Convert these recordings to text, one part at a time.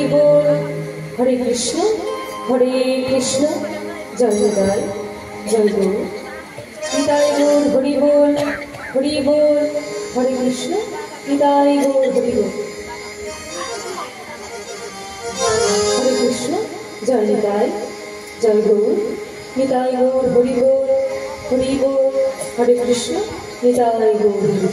बोल हरे कृष्ण जय निताय जय गुरु निताय गौर हरि बोल हरे कृष्ण निताय गौर हरि बोल हरे कृष्ण जय निताय जय गुरु निताय गौर हरि बोल हरे कृष्ण निताय गौर हरि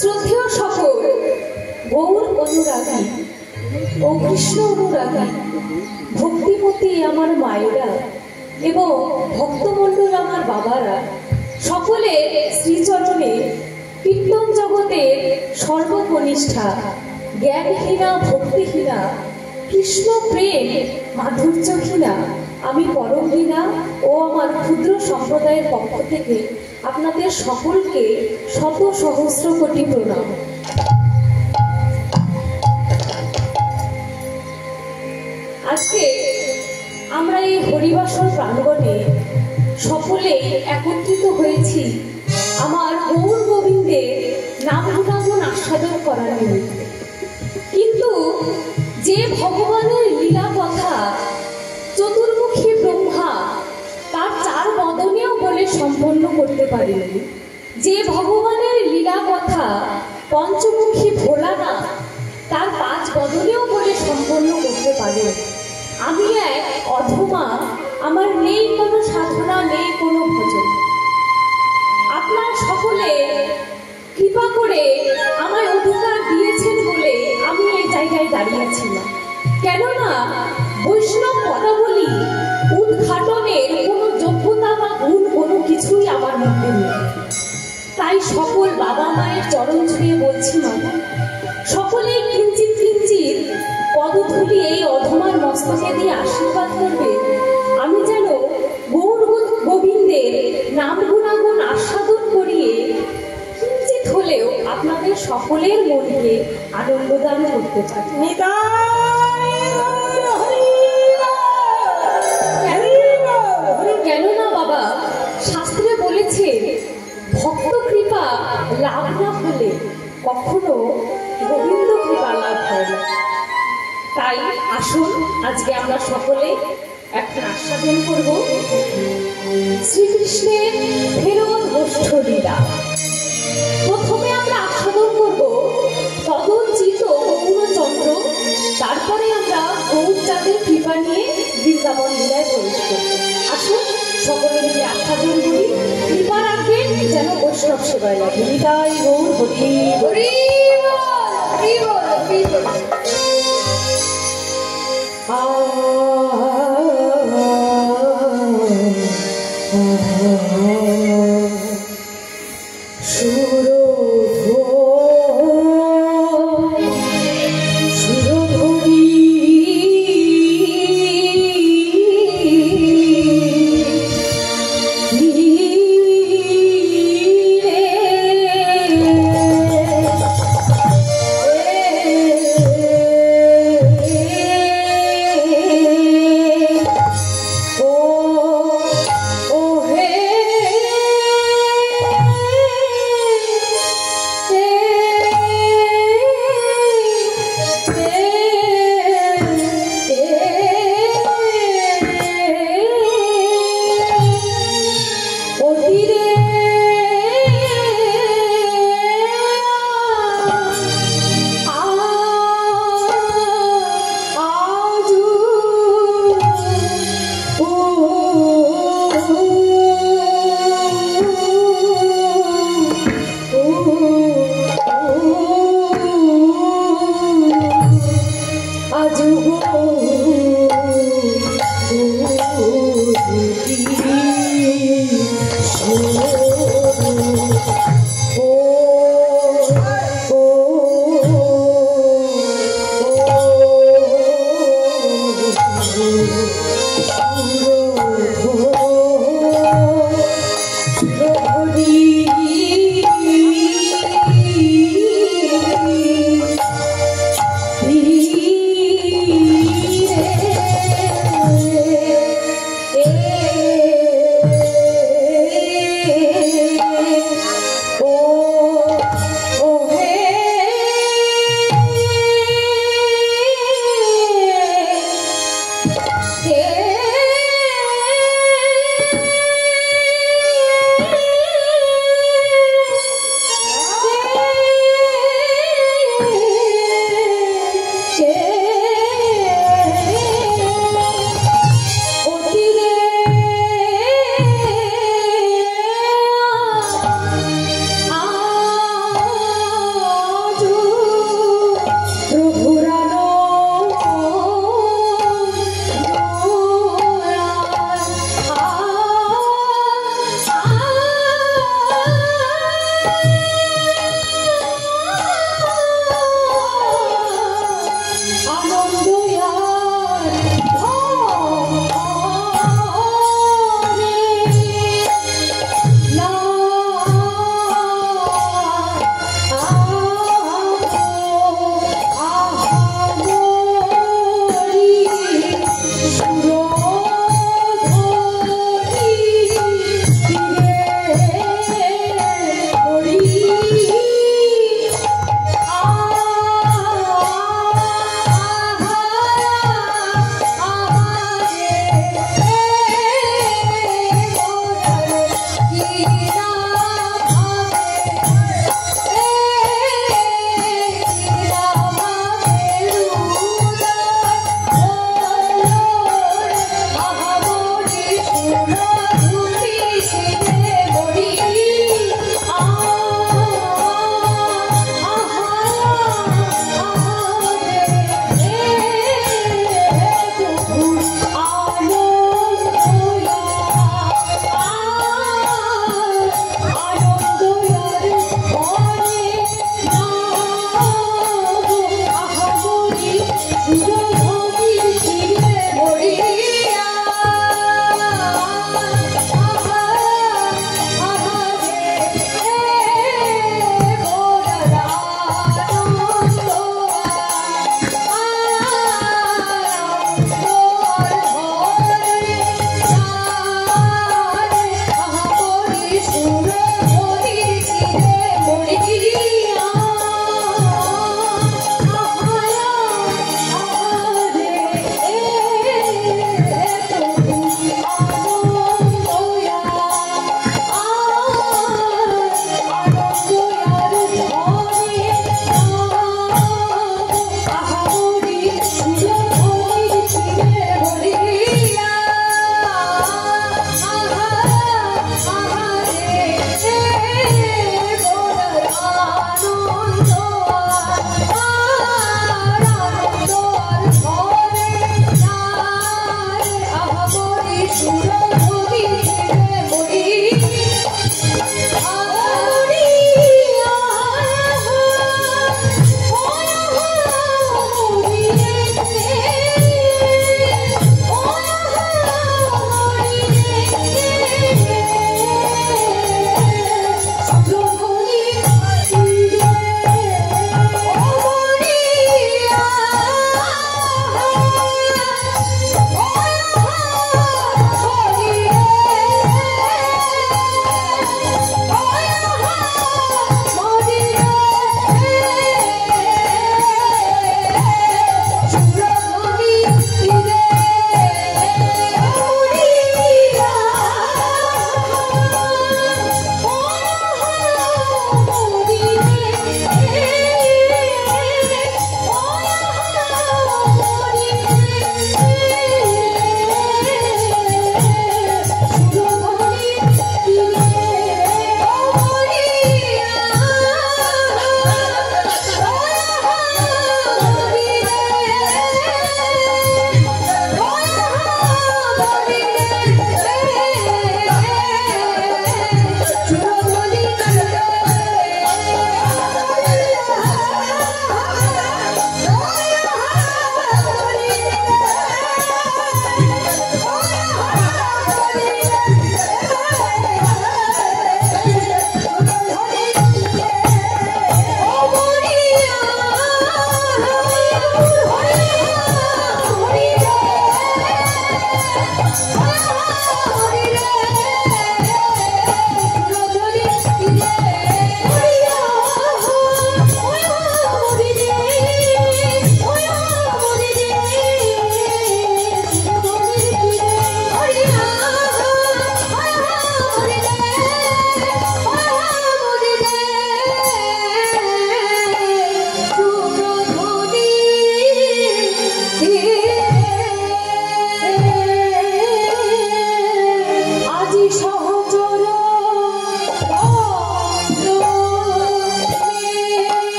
শ্রদ্ধেয় সকল গৌর অনুরাগী ও কৃষ্ণ অনুরাগী ভক্তিমতী আমার মায়েরা এবং ভক্তমণ্ডল আমার বাবারা সকলে শ্রীচরণে কীর্তন জগতের সর্বকনিষ্ঠা জ্ঞানহীনা ভক্তিহীনা কৃষ্ণ প্রেম মাধুর্যহীনা আমি পরমহীনা ও আমার ক্ষুদ্র সম্প্রদায়ের পক্ষ থেকে আপনাদের সকলকে শত সহস্র কোটি প্রণাম। আজকে আমরা এই হরিবাসর প্রাঙ্গণে সকলে একত্রিত হয়েছি আমার গৌর গোবিন্দের নাম গুণাগুণ আস্বাদন করার নিমিত্তে। কিন্তু যে ভগবানের লীলা কথা চতুর্মুখী ব্রহ্মা তার চার বদনেও বলে সম্পন্ন করতে পারেনি, যে ভগবানের লীলা কথা পঞ্চমুখী ভোলানাথ তার পাঁচ বদনেও বলে সম্পন্ন করতে পারে, আমি এক অধমা, আমার নেই কোনো সাধনা, নেই কোনো ভজন। আপনারা সকলে কৃপা করে আমায় অধিকার দিয়েছেন বলে আমি এই জায়গায় দাঁড়িয়েছিলাম। কেননা বৈষ্ণব পদাবলী উদ্ঘাটনের কোনো যোগ্যতা বা গুণ কোনো কিছুই আমার মধ্যে নেই। তাই সকল বাবা মায়ের চরণ ছুঁয়ে বলছি, মামা সকলেই কিঞ্চিত কিঞ্চিত পদধূলি এই অধমার মস্তকে দিয়ে আশীর্বাদ করবে, আমি যেন গৌর গোবিন্দের নাম গুণাগুণ আস্বাদন করিয়ে কিঞ্চিত হলেও আপনাদের সকলের মনকে আনন্দদান করতে পারি। কেননা বাবা শাস্ত্রে বলেছে ভক্ত কৃপা লাভ না হলে কখনো গোবিন্দ কৃপা লাভ হয় না। তাই আসুন আজকে আমরা সকলে আস্বাদন করব শ্রীকৃষ্ণের ফেরত গোষ্ঠ লীলা। প্রথমে আমরা আস্বাদন করব তদোচিত গৌরচন্দ্র, তারপরে আমরা গৌরচাঁদের কৃপা নিয়ে বৃন্দাবন লীলায় প্রবেশ করব। আসুন সকলে মিলে আস্বাদন করি, কৃপা রাখবেন যেন বৈষ্ণব সেবায় লাগে। নিতাই গৌর হরি হরি হরি হরি হরি।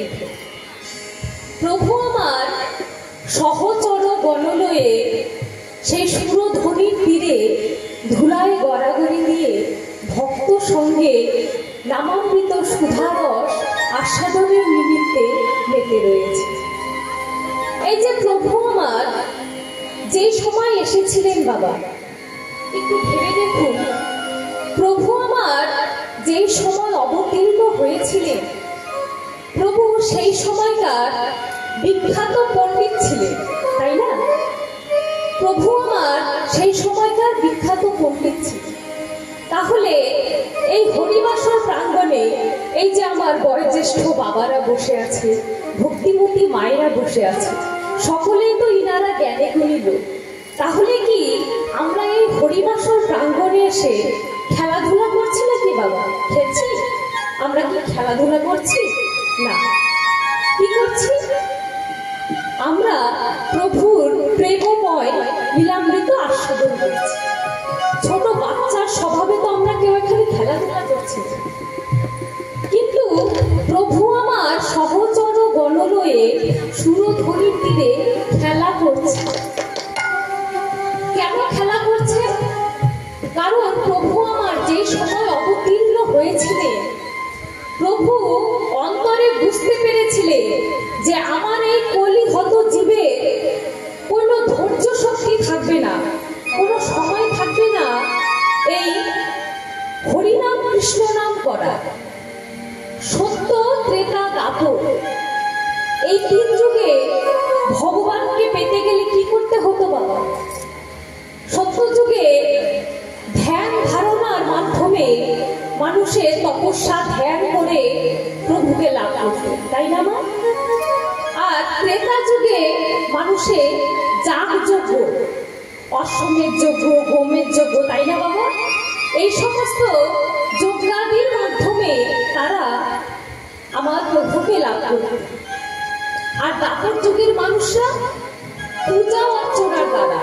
দিত। প্রভু আমার সহচর গণলয়ে সেই সুরধ্বনির তীরে ধুলায় গড়াগড়ি দিয়ে ভক্ত সঙ্গে নামামৃত সুধারস আস্বাদনের নিমিত্তে মেতে রয়েছে। এই যে প্রভু আমার যে সময় এসেছিলেন বাবা, একটু ভেবে দেখুন, প্রভু আমার যে সময় অবতীর্ণ হয়েছিলেন, প্রভু সেই সময়কার বিখ্যাত পণ্ডিত ছিলেন, তাই না? প্রভু আমার সেই সময়কার বিখ্যাত পণ্ডিত ছিলেন। তাহলে এই হরিবাসর প্রাঙ্গণে এই যে আমার বয়োজ্যেষ্ঠ বাবারা বসে আছে, ভক্তিমতী মায়েরা বসে আছে, সকলেই তো ইনারা জ্ঞানে গুণী লোক। তাহলে কি আমরা এই হরিবাসর প্রাঙ্গণে এসে খেলাধুলা করছি নাকি বাবা? খেলছি? আমরা কি খেলাধুলা করছি? না। কি করছি? আমরা প্রভুর প্রেমময় লীলামৃত আস্বাদন করছি। ছোট বাচ্চার স্বভাবে তো আমরা কেউ এখানে খেলাধুলা করছি, কিন্তু প্রভু আমার সহচর গণলয়ে সুরধ্বনির তীরে খেলা করছে। কেন খেলা করছে? কারণ প্রভু আমার যে সময় অবতীর্ণ হয়েছিলেন, প্রভু অন্তরে বুঝতে পেরেছিলেন যে আমার এই কলিহত জীবের কোনো ধৈর্য শক্তি থাকবে না, কোনো সময় থাকবে না এই হরিনাম কৃষ্ণ নাম করা। সত্য, ত্রেতা, দ্বাপর, এই তিন যুগে ভগবানকে পেতে গেলে কি করতে হতো বাবা? সত্য যুগে ধ্যান ধারণার মাধ্যমে মানুষের তপস্যা ধ্যান করে প্রভুকে লাভ করত, তাই না মা? আর ত্রেতা যুগে মানুষের যাগযজ্ঞ, অশ্বমেধ যজ্ঞ, হোমের যজ্ঞ, তাই না বাবা? এই সমস্ত যজ্ঞাদির মাধ্যমে তারা আমার প্রভুকে লাভ করত। আর দ্বাপর যুগের মানুষরা পূজা অর্চনার দ্বারা,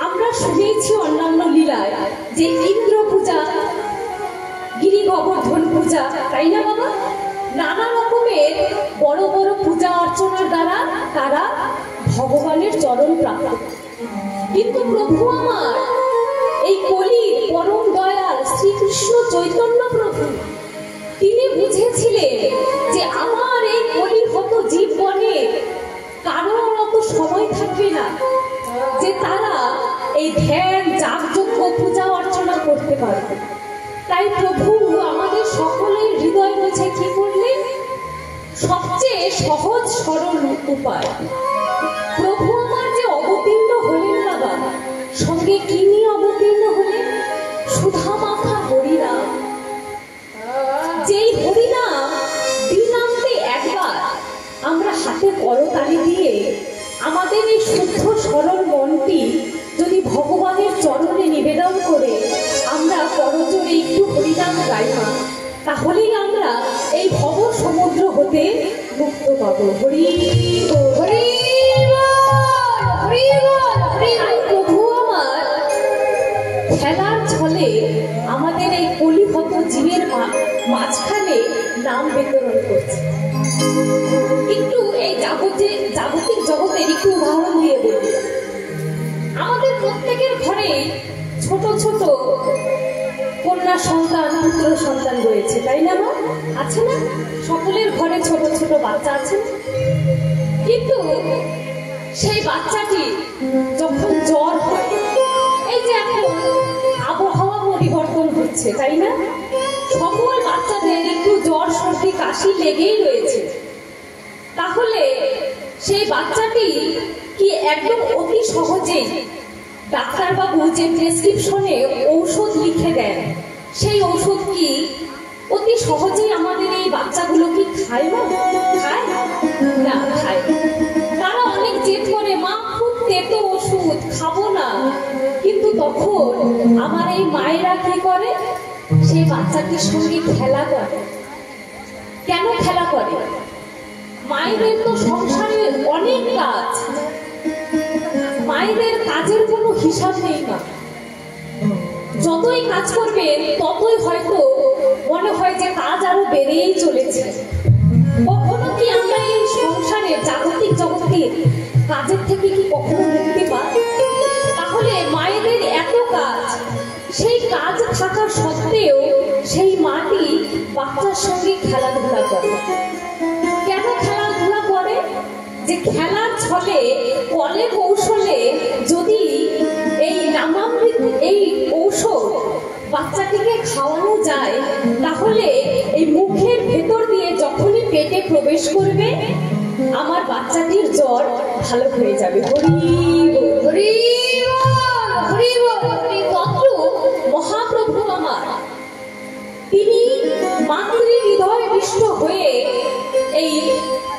আমরা শুনেছি অন্যান্য লীলায় যে ইন্দ্র পূজা, গিরি গোবর্ধন পূজা, তাই না বাবা? নানা রকমের বড় বড় পূজা অর্চনার দ্বারা তারা ভগবানের চরণ প্রাপ্ত। কিন্তু প্রভু আমার এই কলির পরম দয়াল শ্রীকৃষ্ণ চৈতন্য প্রভু, তিনি বুঝেছিলেন যে আমার এই কলিহত জীবনে কারোর অত সময় থাকবে না যে তারা এই ধ্যান, যাগযজ্ঞ, পূজা অর্চনা করতে পারবে। তাই প্রভু আমাদের সকলের হৃদয় বুঝে কি করলেন? সবচেয়ে সহজ সরল উপায় প্রভু আমার যে অবতীর্ণ হলেন বাবা, সঙ্গে কি নিয়ে অবতীর্ণ হলেন? সুধা মাখা হরিনাম। যেই হরিনাম দিনান্তে একবার আমরা হাতে করতালি দিয়ে আমাদের এই শুদ্ধ সরল মনটি যদি ভগবানের চরণে নিবেদন করে আমরা করজোড়ে একটু হরিনাম গাই না, তাহলেই আমরা এই ভব সমুদ্র হতে মুক্ত পাবো। হরি হরি প্রভু আমার খেলার ছলে আমাদের এই কলিহত জীবের মাঝখানে নাম বিতরণ করছে। একটু এই জাগতিক জগতের একটু উদাহরণ দিয়ে বলি। আমাদের প্রত্যেকের ঘরে ছোট ছোট কন্যা সন্তান, পুত্র সন্তান রয়েছে, তাই না মা? আছে না? সকলের ঘরে ছোট ছোট বাচ্চা আছে। কিন্তু সেই বাচ্চাটি যখন জ্বর হয়, এই যে এখন আবহাওয়া পরিবর্তন হচ্ছে, তাই না? সকল বাচ্চাদের একটু জ্বর, সর্দি, কাশি লেগেই রয়েছে। তাহলে সেই বাচ্চাটি কি একদম অতি সহজেই ডাক্তারবাবু যে প্রেসক্রিপশনে ঔষধ লিখে দেন, সেই ঔষধ কি অতি সহজেই আমাদের এই বাচ্চাগুলো কি খায় না? খায় না, খায়। তারা অনেক জেদ করে, মা খুব তেতো ওষুধ, খাবো না। কিন্তু তখন আমার এই মায়েরা কি করে? সেই বাচ্চাটির সঙ্গে খেলা করে। কেন খেলা করে? মায়েদের তো সংসারে অনেক কাজ, মায়েদের কাজের কোনো হিসাব নেই না। যতই কাজ করবেন ততই হয়তো মনে হয় যে কাজ আরো বেড়েই চলেছে। কি আমরা এই সংসারে জাগতিক জগতের কাজের থেকে কি কখনো মুক্তি পাই? তাহলে মায়েদের এত কাজ, সেই কাজ থাকা সত্ত্বেও সেই মাটি বাচ্চার সঙ্গে খেলাধুলা করে। কেন খেলাধুলা করে? যে খেলার ছলে কলে কৌশলে যদি এই নামামৃত এই ঔষধ বাচ্চাটিকে খাওয়ানো যায়, তাহলে এই মুখের ভেতর দিয়ে যখনই পেটে প্রবেশ করবে আমার বাচ্চাটির জ্বর ভালো হয়ে যাবে। মহাপ্রভু আমার তিনি মাতৃ হৃদয় বিষ্ট হয়ে এই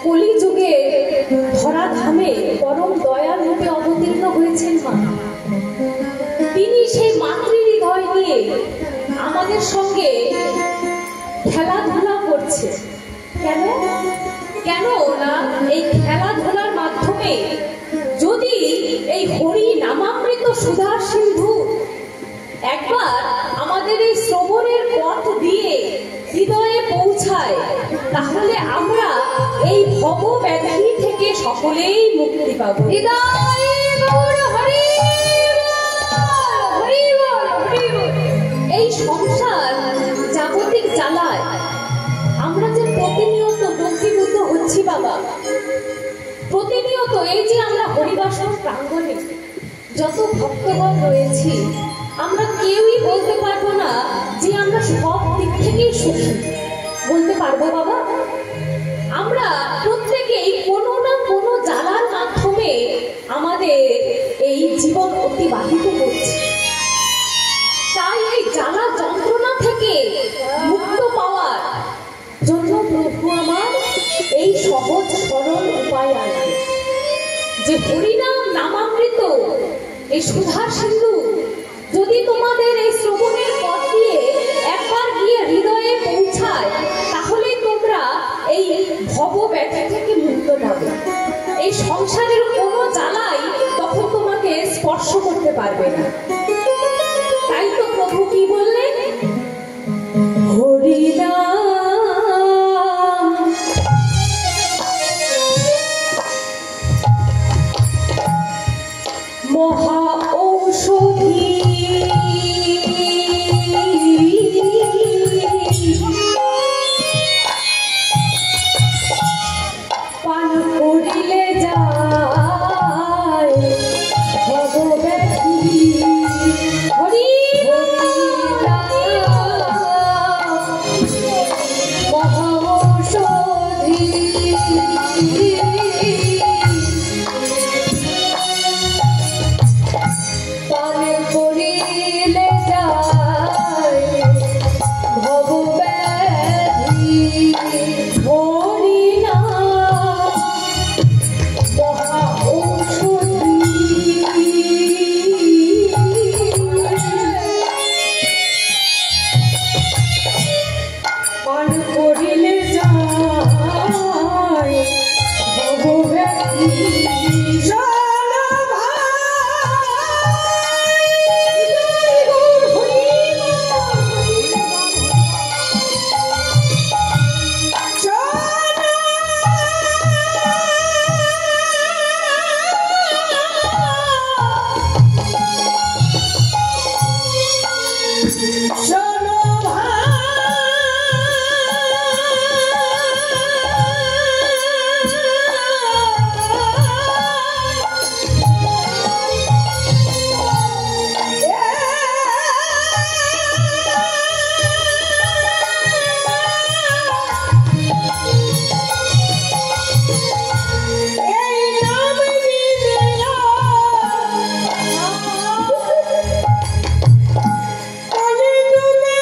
কলিযুগে ধরাধামে পরম দয়াল রূপে অবতীর্ণ হয়েছেন মা। তিনি সেই মাতৃ হৃদয় নিয়ে আমাদের সঙ্গে খেলাধুলা করছে। কেন? কেন না এই খেলাধুলার মাধ্যমে যদি এই হরি নামামৃত সুধার সিন্ধু একবার আমাদের এই শ্রবণের পথ দিয়ে হৃদয়ে পৌঁছায়, তাহলে আমরা এই ভব ব্যাধি থেকে সকলেই মুক্তি পাব। এই সংসার জাগতিক জ্বালায় আমরা যে প্রতিনিয়ত দগ্ধীভূত হচ্ছি বাবা, প্রতিনিয়ত এই যে আমরা হরিবাসন প্রাঙ্গণে যত ভক্তগণ রয়েছি, আমরা কেউই বলতে পারবো না যে আমরা সব দিক থেকেই সুখী। বলতে পারবো বাবা? আমরা প্রত্যেকেই কোনো না কোনো জ্বালার মাধ্যমে আমাদের এই জীবন অতিবাহিত করছি। তাই এই জ্বালা যন্ত্রণা থেকে মুক্ত পাওয়ার জন্য প্রভু আমার এই সহজ সরল উপায় আছে, যে হরিনাম নামামৃত এই সুধার সিন্ধু যদি তোমাদের এই শ্রবণের পথ দিয়ে একবার গিয়ে হৃদয়ে পৌঁছায়, তাহলে তোমরা এই ভব ব্যাধি থেকে মুক্ত পাবে। এই সংসারের কোনো জ্বালাই তখন তোমাকে স্পর্শ করতে পারবে না। তাই তো প্রভু কি বললেন? হরিনাম মহা ঔষধি, পান করিলে যায় ভব ব্যাধি। হরি মহা ঔষধি, পান করিলে যায় ভব ব্যাধি। হরিনাম মহা ঔষধি, পান করিলে যায় ভব ব্যাধি। Hallelujah.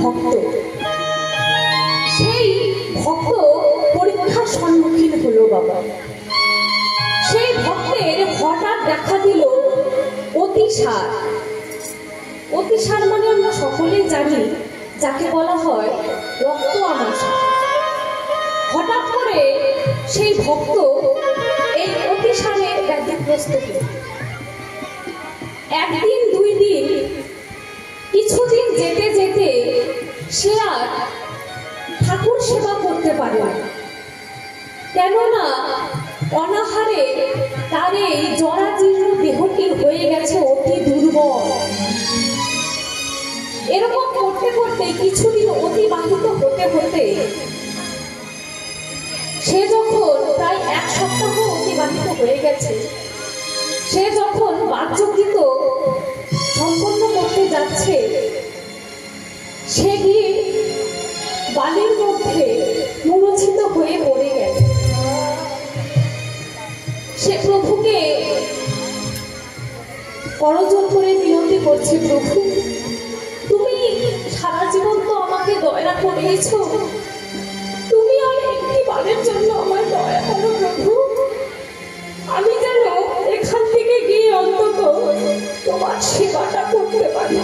ভক্ত। সেই ভক্ত পরীক্ষার সম্মুখীন হলো বাবা। সেই ভক্তের হঠাৎ দেখা দিল অতিসার। অতিসার মানে আমরা সকলেই জানি যাকে বলা হয় রক্ত আমাশা। হঠাৎ করে সেই ভক্ত এই অতিসারে ব্যাধিগ্রস্ত হল। একদিন দুই দিন কিছুদিন যেতে যেতে সে আর ঠাকুর সেবা করতে পারে না, কেননা অনাহারে তার এই জরাজীর্ণ দেহটি হয়ে গেছে অতি দুর্বল। এরকম করতে করতে কিছুদিন অতিবাহিত হতে হতে সে যখন প্রায় এক সপ্তাহ অতিবাহিত হয়ে গেছে, সে যখন বাহ্যকৃত সম্পন্ন করতে যাচ্ছে, সে গিয়ে বালির মধ্যে মূর্ছিত হয়ে পড়ে গেল। সে প্রভুকে করজোড় করে বিনতি করছে, প্রভু তুমি সারা জীবন তো আমাকে দয়া করেছ, তুমি আর একটি বারের জন্য আমার দয়া করো প্রভু। আমি যেন এখান থেকে গিয়ে অন্তত তোমার সেবাটা করতে পারি।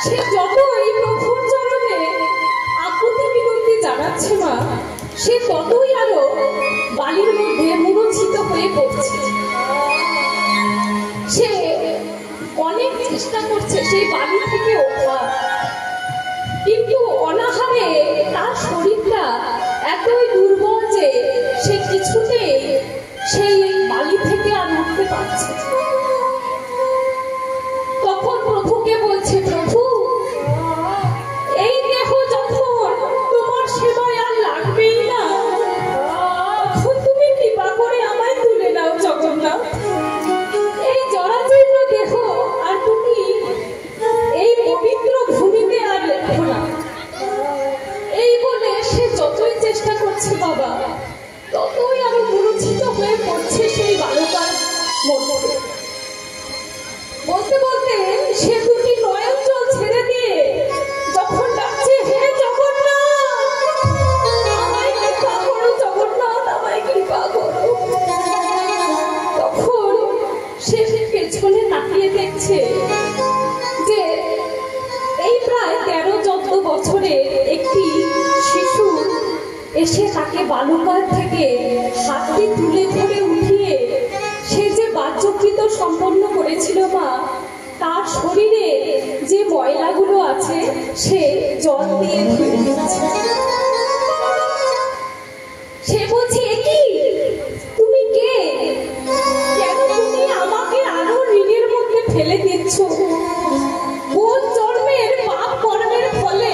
সে যতই প্রভুর চরণে আকুতি বিনতি জানাচ্ছে মা, সে ততই আরো বালির মধ্যে মূর্ছিত হয়ে পড়ছে। সে অনেক চেষ্টা করছে সেই বালি থেকে ওঠা, কিন্তু অনাহারে তার শরীরটা এতই দুর্বল যে সে কিছুতেই সেই বালি থেকে আর উঠতে পারছে। তখন প্রভুকে বলছে, প্রভু এই দেহ যখন তোমার সেবায় আর লাগবেই না, তখন তুমি কৃপা করে আমায় তুলে নাও জগন্নাথ। এই জরাজীর্ণ দেহ আর তুমি এই পবিত্র ভূমিতে আর রেখো না। এই বলে সে যতই চেষ্টা করছে বাবা, ততই আরো মূর্ছিত হয়ে পড়ছে সেই বালকার মধ্যে। বলতে বলতে সে দুটি নয়ন জল ছেড়ে দিয়ে যখন ডাকছে, হে জগন্নাথ আমায় কৃপা করো, জগন্নাথ আমায় কৃপা করো, তখন সে পেছনে তাকিয়ে দেখছে যে এই প্রায় 13-14 বছরের একটি শিশু এসে তাকে বালুকার থেকে হাতে তুলে ধরে উঠিয়ে সে যে বাহ্যকৃত সম্পন্ন করেছিল মা, তার শরীরে যে ময়লাগুলো আছে সে জল দিয়ে ধুয়ে দিচ্ছে। সে বলছে, কি তুমি কে? কেন তুমি আমাকে আরো ঋণের মধ্যে ফেলে দিচ্ছ? কোন জন্মের পাপ কর্মের ফলে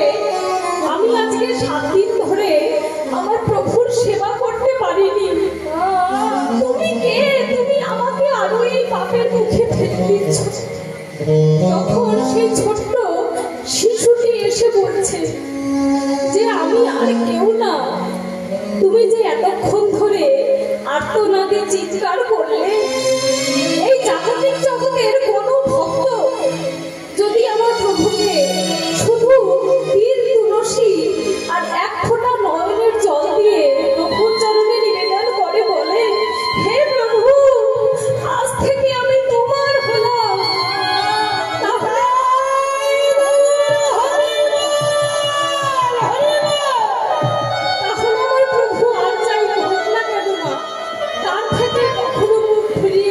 আমি আজকে 7 দিন ধরে আমার প্রভুর সেবা করতে পারিনি? তুমি কে? তুমি আমাকে আরো এই পাপের মুখে ফেলে দিচ্ছ। তখন সেই ছোট্ট শিশুটি এসে বলছে যে আমি আর কেউ না, তুমি যে এতক্ষণ ধরে আর্তনাদে চিৎকার করলে, এই জাগতিক জগতের কোনো ভক্ত যদি আমার প্রভুকে শুধু তীর তুলসী আর এক ফোঁটা নয়নের জল দিয়ে প্রভুর চরণে নিবেদন করে বলে, হে প্রভু আজ থেকে আমি তোমার হলাম, তাহলে আমার প্রভু আর চাই হোক না কেন না, তার থেকে কখনো মুখ ফিরিয়ে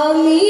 আমি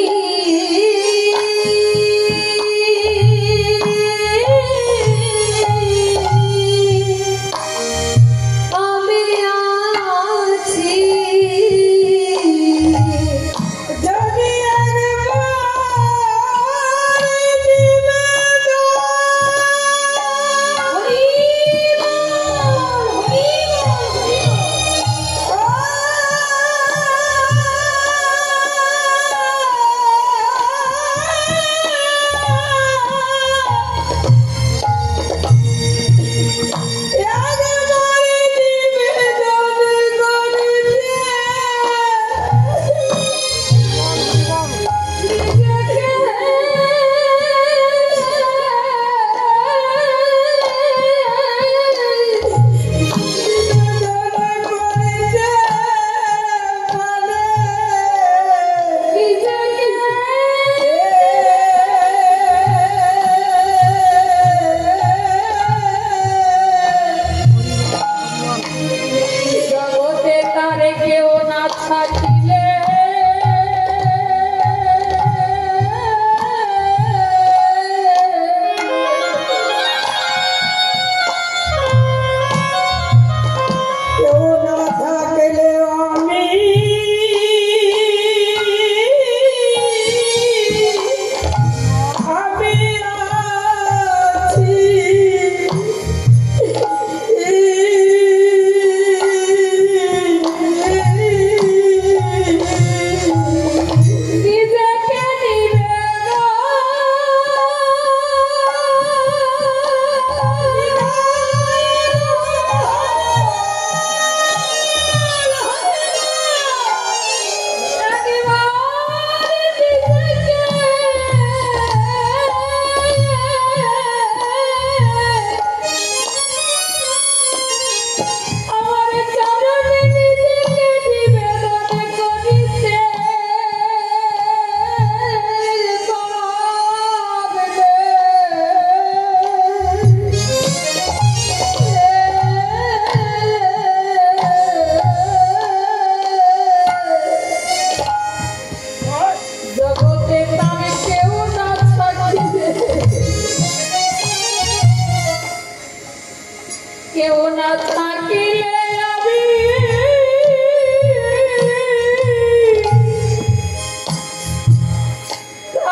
কেউ না থাকিলে আমি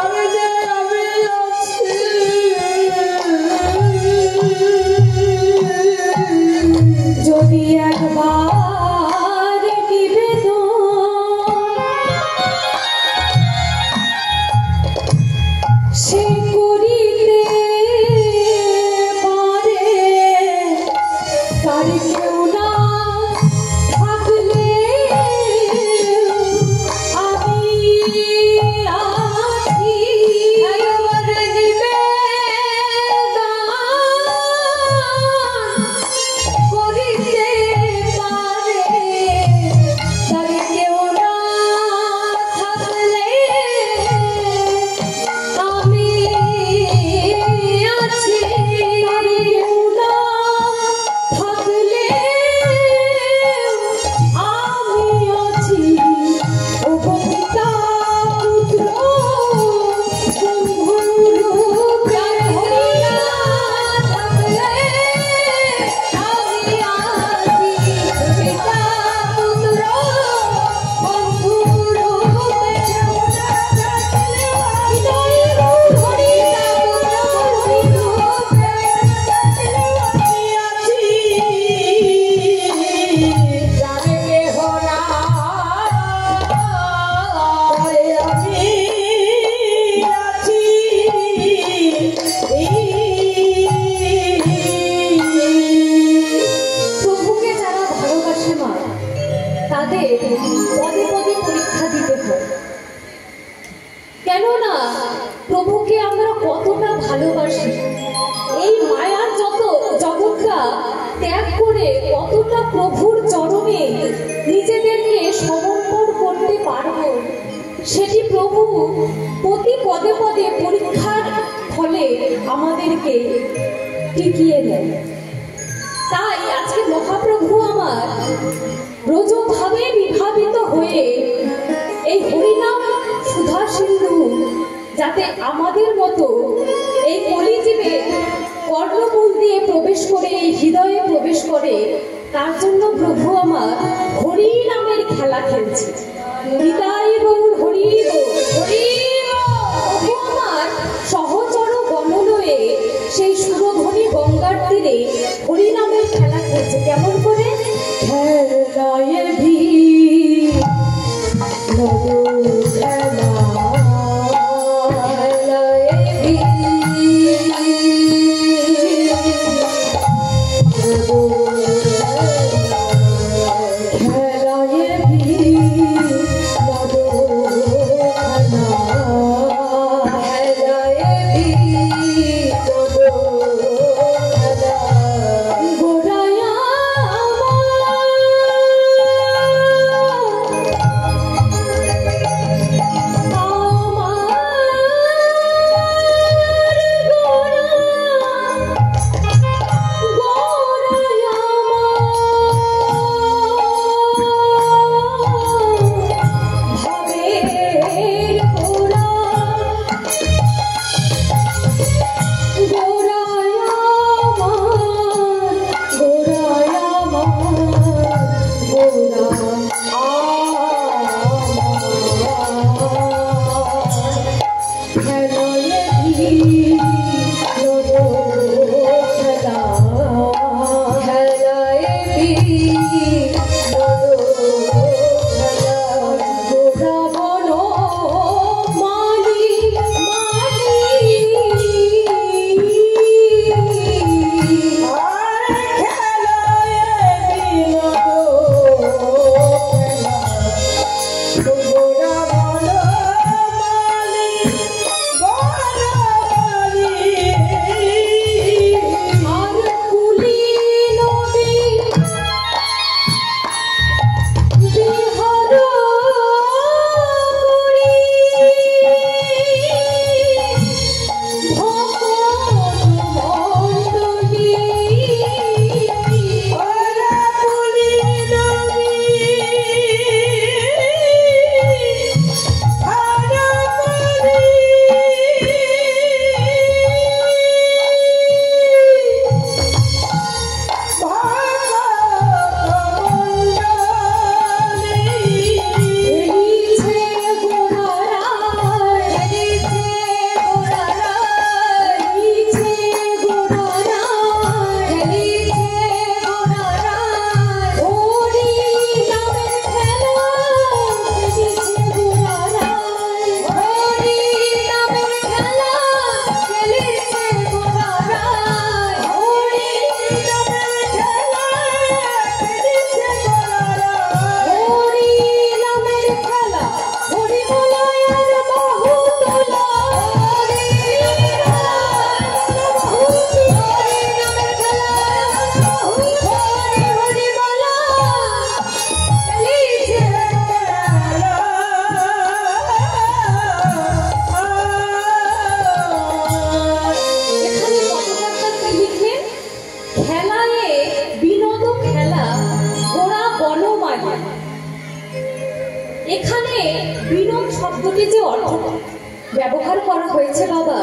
আমি যে আমি আছি যদি একবার নিবেদন সে করিতে কেউ না থাকলে আমি আছি করিতে পারে তারে কেউ না থাকলে আমি আছি কেউ না থাকলে আমি আছি ও পিতা পুত্র বন্ধুরূপে হইয়া থাকলে আমি আছি পিতা পুত্র বন্ধুরূপে তাদের পদে পদে পরীক্ষা দিতে হয়। কেননা প্রভুকে আমরা কতটা ভালোবাসি, এই মায়ার জগৎটা ত্যাগ করে কতটা প্রভুর চরণে নিজেদেরকে সমর্পণ করতে পারবো, সেটি প্রভু প্রতি পদে পদে পরীক্ষার ফলে আমাদেরকে টিকিয়ে দেয়। তাই আজকে মহাপ্রভু আমার রোজভাবে বিভাবিত হয়ে এই হরিনাম যাতে আমাদের মতো এই কলিযুগে কর্ণমূল দিয়ে প্রবেশ করে, এই হৃদয়ে প্রবেশ করে, তার জন্য প্রভু আমার হরি নামের খেলা খেলছে। হৃদয় গৌর হরি হরি, প্রভু আমার সহচর গণলয়ে সেই সুরধ্বনি গঙ্গার তীরে হরি নামের খেলা খেলছে। কেমন করে? খেলায় ভিড় খেলা এখানে বিনোদ শব্দটি যে অর্থ ব্যবহার করা হয়েছে বাবা,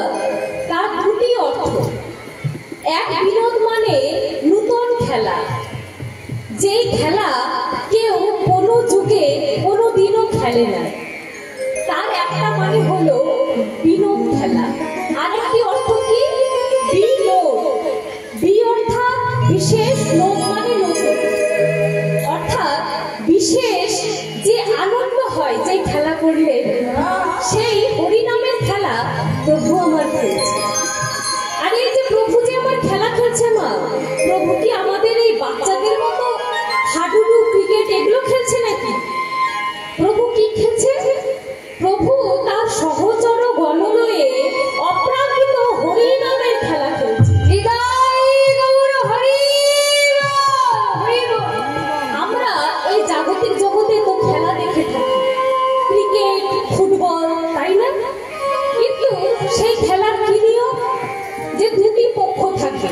তার দুটি অর্থ। এক, বিনোদ মানে নূতন খেলা, যেই খেলা কেউ কোনো যুগে কোনো দিনও খেলে না, তার একটা মানে হলো বিনোদ খেলা। আরেকটি অর্থ কি? বিনোদ, বি অর্থাৎ বিশেষ, নোদ মানে নতুন, অর্থাৎ বিশেষ যে আনন্দ হয় যে খেলা করলে, সেই হরিনামের খেলা প্রভু আমার খেলছে। আর এই যে প্রভু যে আমার খেলা খেলছে মা, প্রভু কি আমাদের এই বাচ্চাদের মতো হাডুডু ক্রিকেট এগুলো খেলছে নাকি? প্রভু কি খেলছে? প্রভু তার সহচর গণলয়ে অপ্রাকৃত হরিনামের খেলা খেলছে। আমরা এই জাগতিক জগতে তো খেলা দেখে থাকি, ক্রিকেট, ফুটবল, তাই না? কিন্তু সেই খেলার কি নিয়ম? যে দুটি পক্ষ থাকে,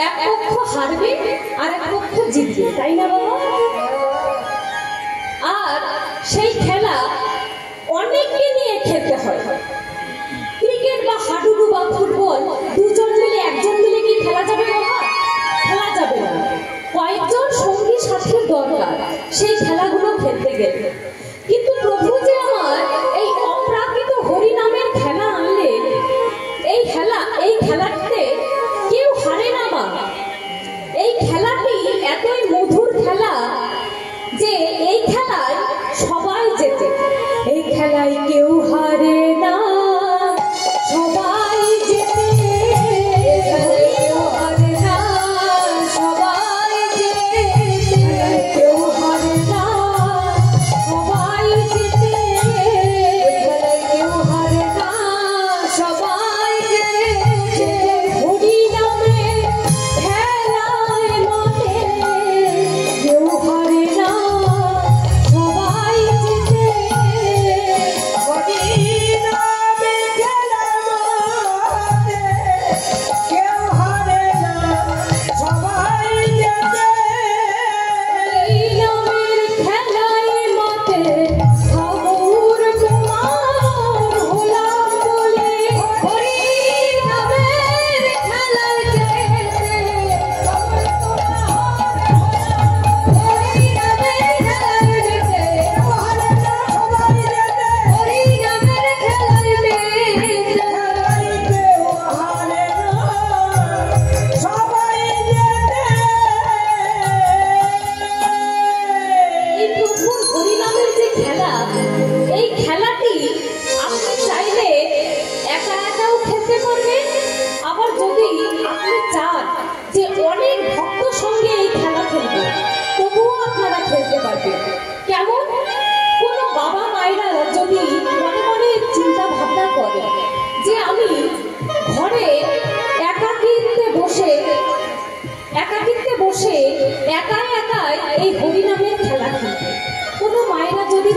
এক পক্ষ হারবে আর এক পক্ষ জিতবে, তাই না বাবা? আর সেই খেলা অনেককে নিয়ে খেলতে হয়,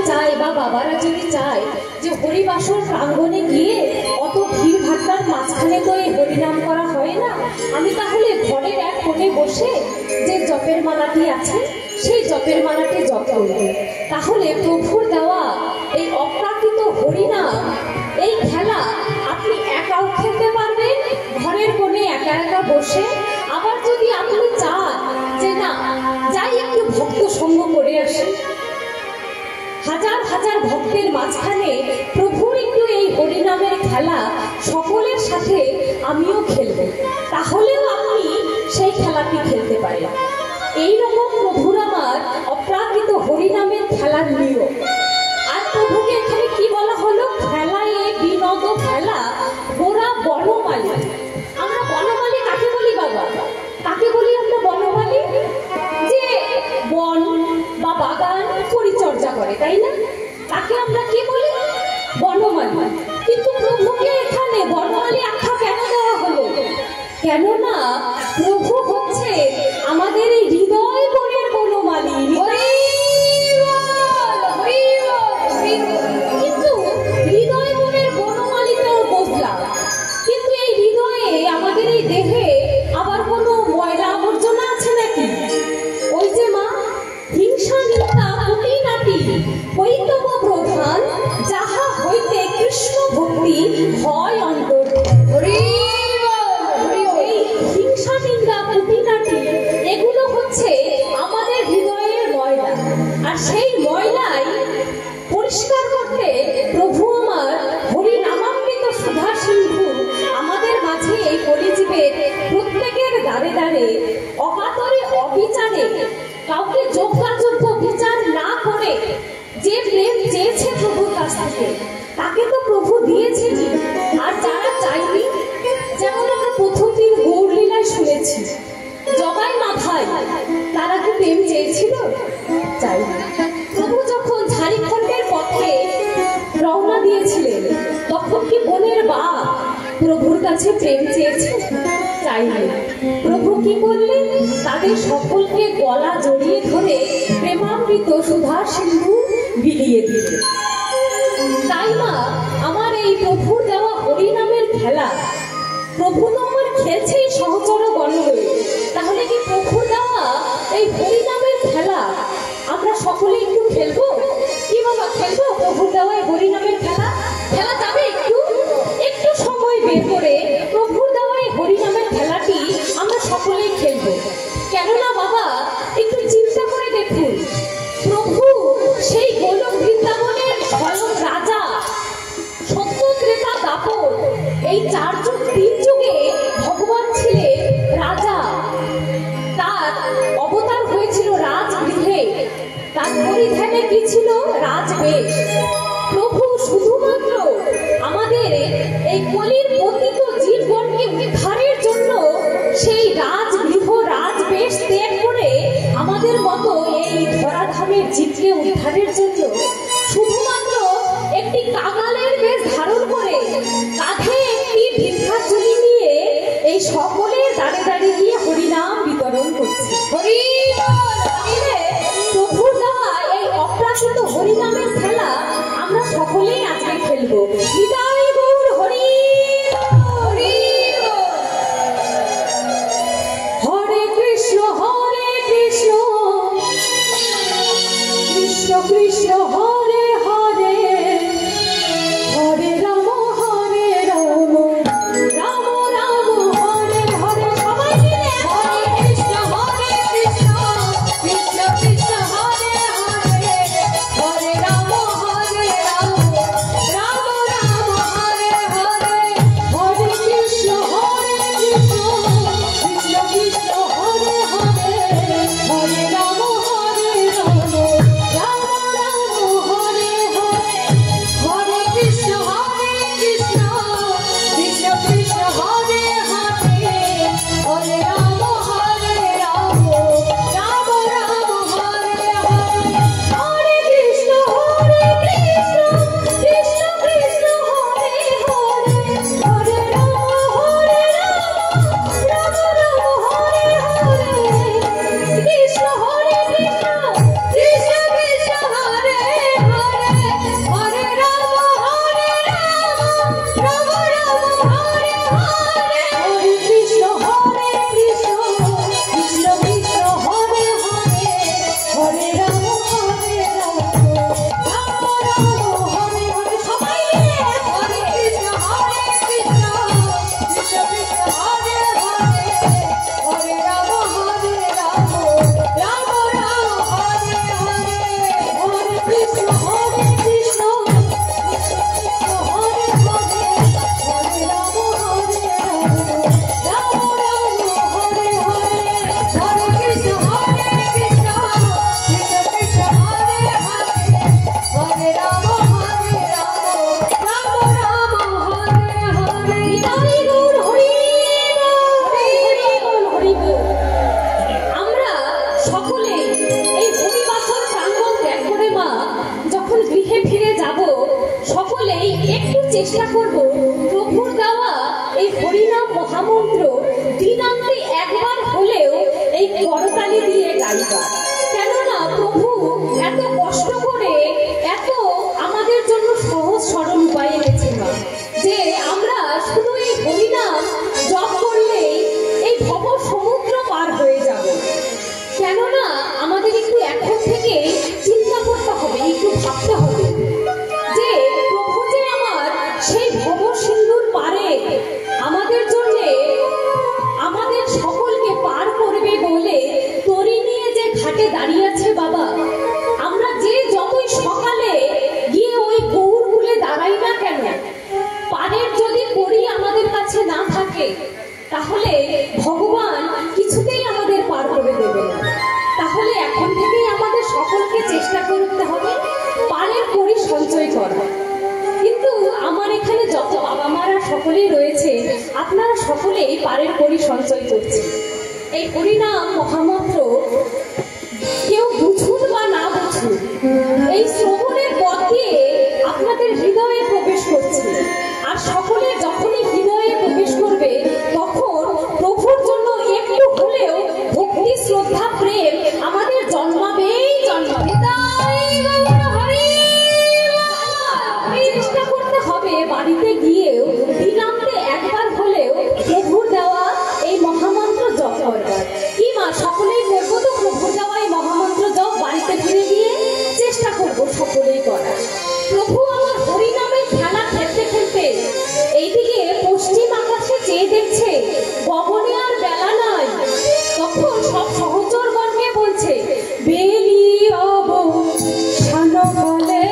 চায় বা বাবারা যদি চায় যে হরিবাসর প্রাঙ্গণে গিয়ে অত ভিড় ভাট্টার মাঝখানে তো এই হরিনাম করা হয় না, আমি তাহলে ঘরের এক কোণে বসে যে জপের মালাটি আছে সেই জপের মালাটি জপ করব। তাহলে প্রভুর দেওয়া এই অপ্রাকৃত হরিনাম এই খেলা আপনি একাও খেলতে পারবেন ঘরের কোণে একা একা বসে। আবার যদি আপনি চান যে না যাই একটু ভক্ত সঙ্গ করে আসি, হাজার হাজার ভক্তের মাঝখানে প্রভুর একটু এই হরিনামের খেলা সকলের সাথে আমিও খেলব, তাহলেও আপনি সেই খেলাটি খেলতে পারেন। এইরকম প্রভুর আমার অপ্রাকৃত হরিনামের খেলার নিয়ম। আর প্রভুকে এখানে কি বলা হলো? খেলায় বিনোদ খেলা গোরা বনমালী। আমরা বনমালী কাকে বলি বাবা? কাকে বলি আমরা বনমালী? যে বন বা বাগান পরিচর্যা করে, তাই না? তাকে আমরা কি বলি? বনমালী। কিন্তু প্রভুকে এখানে বনমালী আখ্যা কেন দেওয়া হলো? কেননা প্রভু হচ্ছে আমাদের এই হৃদয় বনের বনমালী। কিন্তু হৃদয় বনের বনমালী তো বুঝলাম, কিন্তু এই হৃদয়ে আমাদের এই দেহে আবার কোনো ময়লা আবর্জনা আছে নাকি? ওই যে মা, হিংসা নিন্দা কুটিনাটি হৈতব প্রধান, যাহা হইতে কৃষ্ণ ভক্তি হয় অন্তর। হিংসা নিন্দা কুটিনাটি এগুলো হচ্ছে আমাদের হৃদয়ের ময়লা, আর সেই ময়লাই পরিষ্কার করতে প্রভু আমার হরিনামামৃত সুধা সিন্ধু আমাদের মাঝে এই কলিযুগের প্রত্যেকের দ্বারে দ্বারে অকাতরে অবিচারে কাউকে যোগ্যাযোগ্য বিচার না করে যে প্রেম চেয়েছে প্রভুর কাছ থেকে তাকে তো প্রভু দিয়েছেন। আর যারা চাইনি, যেমন আমরা প্রথমদিন গৌরলীলায় শুনেছি জগাই মাথায়, তারা কি প্রেম চেয়েছিল? চাইনি। প্রভু যখন ঝাড়িখণ্ডের পথে রওনা দিয়েছিলেন তখন কি বনের বাঘ প্রভুর কাছে প্রেম চেয়েছে? চাইনি। প্রভু কি করলেন? তাদের সকলকে গলা জড়িয়ে ধরে প্রেমামৃত সুধা সিন্ধু বিলিয়ে দিলেন। তাই মা, আমার এই প্রভুর দেওয়া হরিনামের খেলা প্রভু তো আমার খেলছেই সহচর গণ হয়ে, তাহলে কি প্রভুর দেওয়া এই হরিনামের খেলা আমরা সকলে একটু খেলবো? কি বাবা, খেলবো প্রভুর দেওয়া এই হরিনামের খেলা? খেলা যাবে? একটু একটু সময় বের করে প্রভুর দেওয়া এই হরিনামের খেলাটি আমরা সকলেই খেলবো। কেননা বাবা, একটু চিন্তা করে দেখুন, প্রভু সেই গোলক বৃন্দাবনের স্বয়ং রাজা, সত্য ত্রেতা দাপর, এই 4 যুগ 3 যুগে ভগবান ছিলেন রাজা। তার অবতার হয়েছিল রাজগৃহে, তার পরিধানে কি ছিল? রাজবেশ। প্রভু শুধুমাত্র আমাদের এই কলির পতিত জীবগণকে উদ্ধারের জন্য সেই রাজগৃহ রাজবেশ ত্যাগ করে আমাদের মতো এই ধরাধামের জীবকে উদ্ধারের জন্য শুধুমাত্র একটি কাঙালের বেশ ধারণ করে কাঁধে একটি ভিক্ষাঝুলি নিয়ে এই সকলের দাঁড়ে দাঁড়িয়ে গিয়ে হরিনাম বিতরণ করছে। প্রভুর দেওয়া এই অপ্রাকৃত হরিনামের খেলা আমরা সকলেই আজকে খেলবো। হৃদয় গৌর হরি হরি। হরে কৃষ্ণ কৃষ্ণ কৃষ্ণ হরে হরে, হরে রাম রাম রাম হরে হরে। সবাই মিলে হরে কৃষ্ণ কৃষ্ণ কৃষ্ণ হরে হরে, হরে রাম রাম রাম একটু চেষ্টা করব প্রভুর দেওয়া এই হরিনাম মহামন্ত্র দিনান্তে একবার হলেও এই করতালি দিয়ে গাইবা। কেননা প্রভু এত কষ্ট করে এত আমাদের জন্য সহজ সরল উপায় এনেছিল যে আমরা শুধু এই হরিনাম জপ করলেই এই ভব সমুদ্র পার হয়ে যাব। কেননা আমাদের একটু এখন থেকে চিন্তা করতে হবে, একটু ভাবতে হবে যে প্রভু যে আমার সেই ভব সিন্ধুর পারে আমাদের জন্য আমাদের সকলকে পার করবে বলে তরি নিয়ে যে ঘাটে দাঁড়িয়ে আছে বাবা। আমরা যে যতই সকালে গিয়ে ওই গৌরকুলে দাঁড়াই না কেন, পারের যদি করি আমাদের কাছে না থাকে তাহলে ভগবান কিছুতেই আমাদের পার করে দেবে না। তাহলে এখন থেকেই আমাদের সকলকে চেষ্টা করতে হবে পারের করি সঞ্চয় করা। কিন্তু আমার এখানে যত বাবা মারা সকলেই রয়েছে, আপনারা সকলেই পারের করি সঞ্চয় করছে। এই হরিনাম মহামন্ত্র কেউ বুঝুন বা না বুঝুন, এই শ্রবণের পথ দিয়ে আপনাদের হৃদয়ে প্রবেশ করছে। আর সকলে যখনই হৃদয়ে প্রবেশ করবে তখন প্রভুর জন্য একটু হলেও ভক্তি শ্রদ্ধা প্রেম আমাদের জন্মাবেই জন্মাবে। চেষ্টা করতে হবে বাড়িতে গিয়েও দিনান্তে একবার হলেও প্রভুর দেওয়া এই মহামন্ত্র জপ করবার। কি মা সকলেই করবো তো প্রভুর দেওয়া এই মহামন্ত্র জপ বাড়িতে ফিরে গিয়ে চেষ্টা করবো সকলেই করা। প্রভু আমার হরিনামের খেলা খেলতে খেলতে এইদিকে পশ্চিম আকাশে চেয়ে দেখছে গগনে আর বেলা নাই। তখন সব সহচরগণকে বলছে বেলি অবসান কালে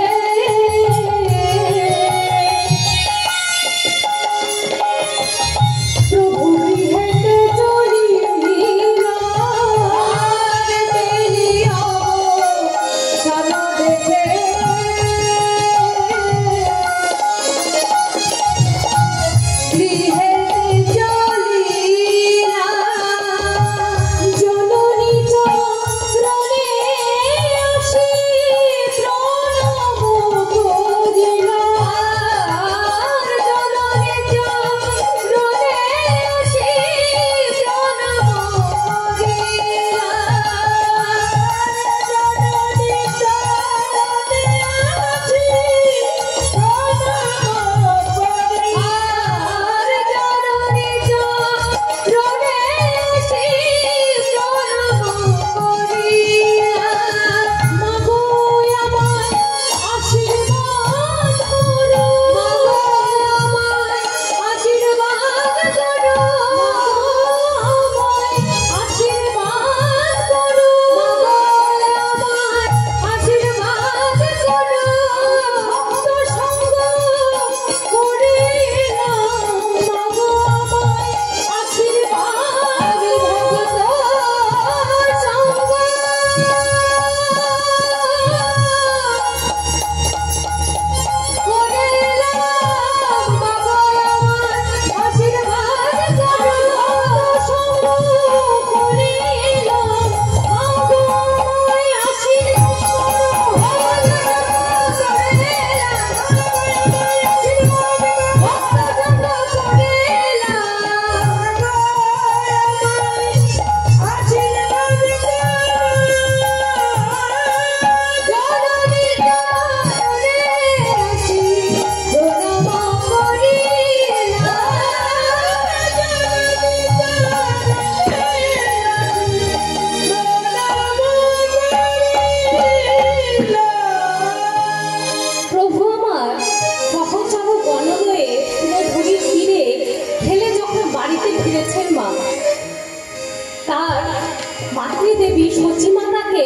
মাতৃদেবী সচিমাতাকে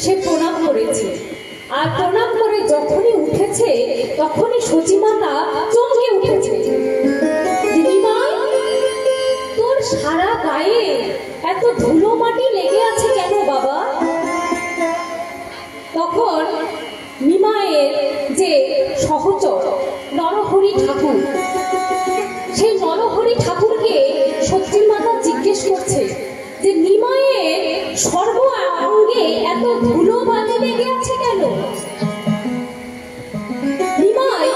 সে প্রণাম করেছে। আর প্রণাম করে যখনই উঠেছে তখনই সচিমাতা চমকে উঠেছে। দিদিমা, তোর সারা গায়ে এত ধুলো মাটি লেগে আছে কেন বাবা? তখন নিমায়ের যে সহচর নরহরি ঠাকুর, সেই নরহরি ঠাকুরকে সচিমাতা জিজ্ঞেস করছে যে নিমায়ের সর্বাঙ্গে এত ধুলো বালি লেগে আছে কেন? নিমাই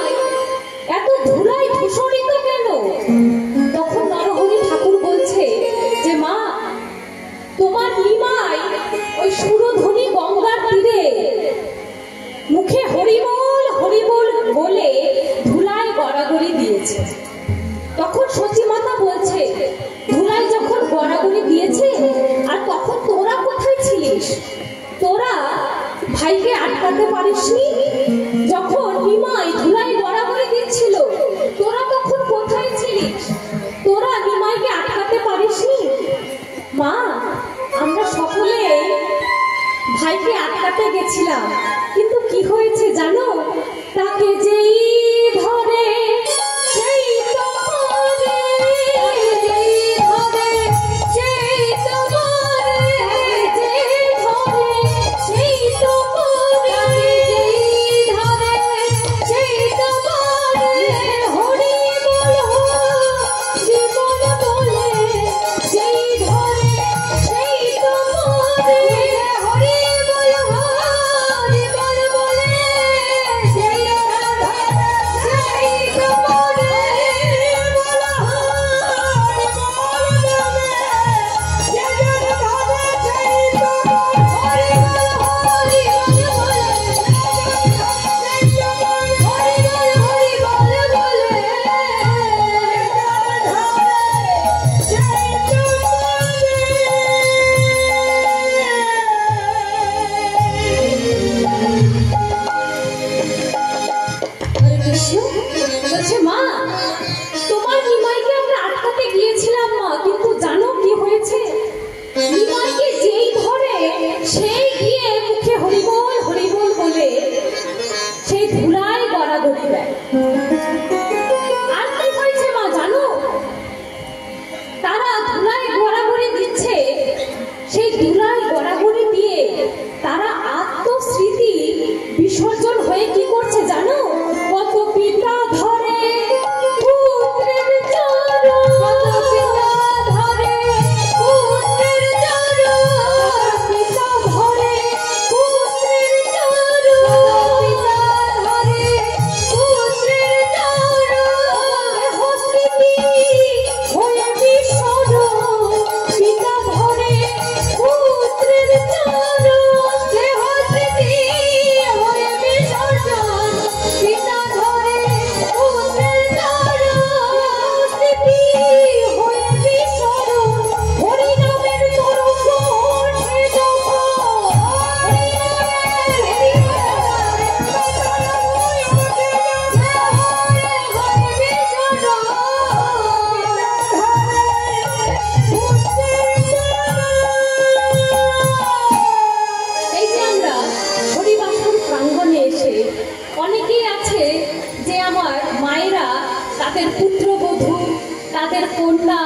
বলছে। তখন সচি মাতা বলছে, ধুলাই যখন গড়াগড়ি দিয়েছে আর তখন তোরা কোথায় ছিলিস? তোরা ভাইকে আটকাতে পারিসনি? যখন নিমাই ধুলাই গড়াগড়ি দিচ্ছিল তোরা তখন কোথায় ছিলিস? তোরা নিমাইকে আটকাতে পারিসনি? মা, আমরা সকলে ভাইকে আটকাতে গেছিলাম, কিন্তু কি হয়েছে জানো? তাকে যেই ধরে সেই তো মরে, যেই ধরে সেই তো মরে, যেই ধরে সেই তো মরে, যেই ধরে সেই তো মরে। হরি বল জীবন বলে, যেই ধরে সেই তো মরে। হরি বল জীবন বলে, যেই ধরে সেই তো মরে। বলছে, মা, তোমার নিমাইকে আমরা আটকাতে গিয়েছিলাম মা, কিন্তু জানো কি হয়েছে? নিমাইকে যেই ধরে সেই গিয়ে মুখে হরিবল হরিবল বলে সেই ধুলায় গড়াগড়ি দেয়। আর কি হয়েছে মা জানো? তারা ধুলায় গড়াগড়ি দিচ্ছে, সেই ধুলায় গড়াগড়ি দিয়ে তারা আত্মস্মৃতি বিসর্জন হয়ে কি করছে জানো? কত পিতা ধরে পুত্রের চরণ, কত পিতা ধরে পুত্রের চরণ, পিতা ধরে পুত্রের চরণ, পিতা ধরে পুত্রের চরণ। হস্তিটি হয়ে বিসর্জন, পিতা ধরে পুত্রের চরণ, যে হস্তিটি হয়ে বিসর্জন, পিতা ধরে পুত্রের চরণ। হস্তিটি হয়ে বিসর্জন, হরি নামের তরঙ্গ ওঠে যখন, হরি এই যে আমরা হরিবাসর প্রাঙ্গণে এসে অনেকেই আছে যে আমার মায়েরা তাদের পুত্রবধূ, তাদের কন্যা,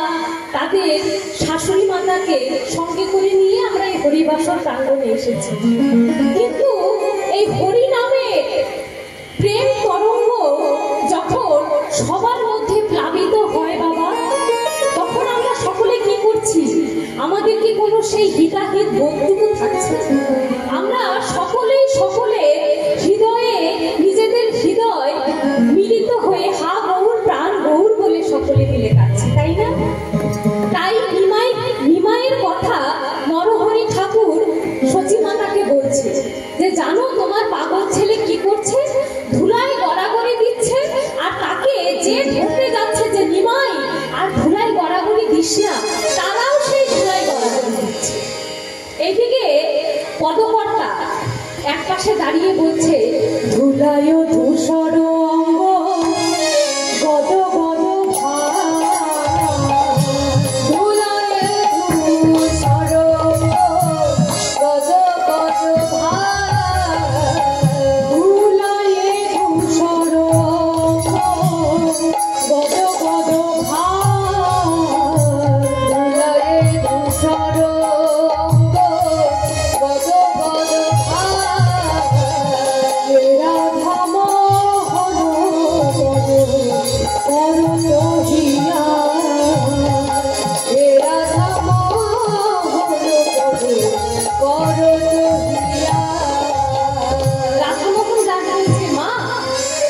তাদের শাশুড়ি মাতাকে সঙ্গে করে নিয়ে আমরা এই হরিবাসর প্রাঙ্গণে এসেছি। কিন্তু এই হরি নামে প্রেম তরঙ্গ যখন সবার মধ্যে প্লাবিত হয় বাবা, তখন আমরা সকলে কি করছি? আমাদের কি কোনো সেই হিতাহিত বন্ধুত্ব থাকছে? আমরা সকলে হৃদয়ে নিজেদের হৃদয় মিলিত হয়ে হা গৌর প্রাণ গৌর বলে সকলে মিলে কাটছি, তাই না? তাই নিমাইয়ের কথা নরহরি ঠাকুর সচি মাতাকে বলছে যে, জানো তোমার পাগল ছেলে কি করছে? ধুলায় গড়াগড়ি দিচ্ছে, আর তাকে যে ধরতে যাচ্ছে যে নিমাই আর ধুলায় গড়াগড়ি দিস না, তারাও সেই ধুলায় গড়াগড়ি দিচ্ছে। এইদিকে পদকর্তা এক পাশে দাঁড়িয়ে বলছে, ধুলায় ধূসর অঙ্গ গদ গদ ভার, ধুলায় ধূসর অঙ্গ গদ গদ ভার, ধুলায় ধূসর অঙ্গ গদ গদ ভার, ধুলায় ধূসর অঙ্গ গদ গদ ভার। রাধা মোহন করত হিয়া, রাধা মোহন করত হিয়া। রাধামোহন রাজা বলছে, মা,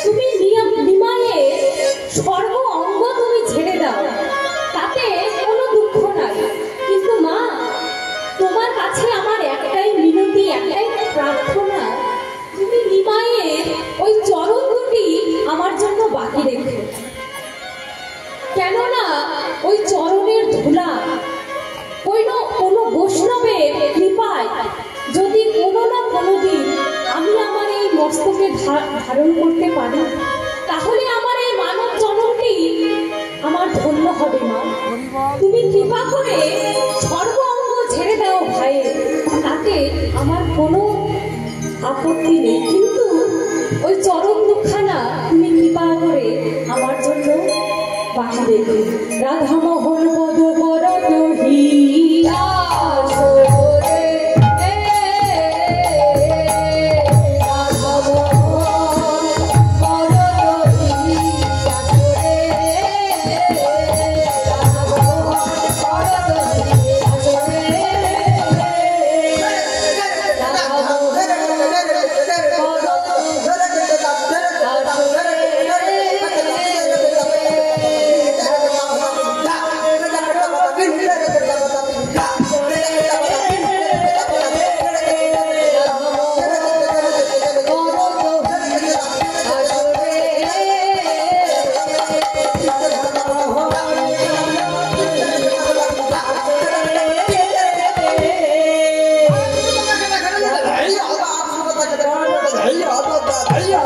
তুমি নিমাইয়ের সর্ব অঙ্গ তুমি ছেড়ে দাও, তাতে কোনো দুঃখ নাই। কিন্তু মা, তোমার কাছে আমার একটাই মিনতি, একটাই প্রার্থনা, তুমি নিমাইয়ের ওই চরণ দুটি আমার জন্য বাকি রেখো। কেননা ওই চরণের ধুলা কোনো বৈষ্ণবের কৃপায় যদি কোনো না কোনো দিন আমি আমার এই মস্তকে ধারণ করতে পারি, তাহলে আমার এই মানব জন্মটি আমার ধন্য হবে না। তুমি কৃপা করে সর্ব অঙ্গ ছেড়ে দাও ভাই, তাতে আমার কোনো আপত্তি নেই, কিন্তু ওই চরণ দুঃখানা তুমি কৃপা করে আমার জন্য বাকি দেবে। রাধা মোহন পদ বরত হিয়া Hey,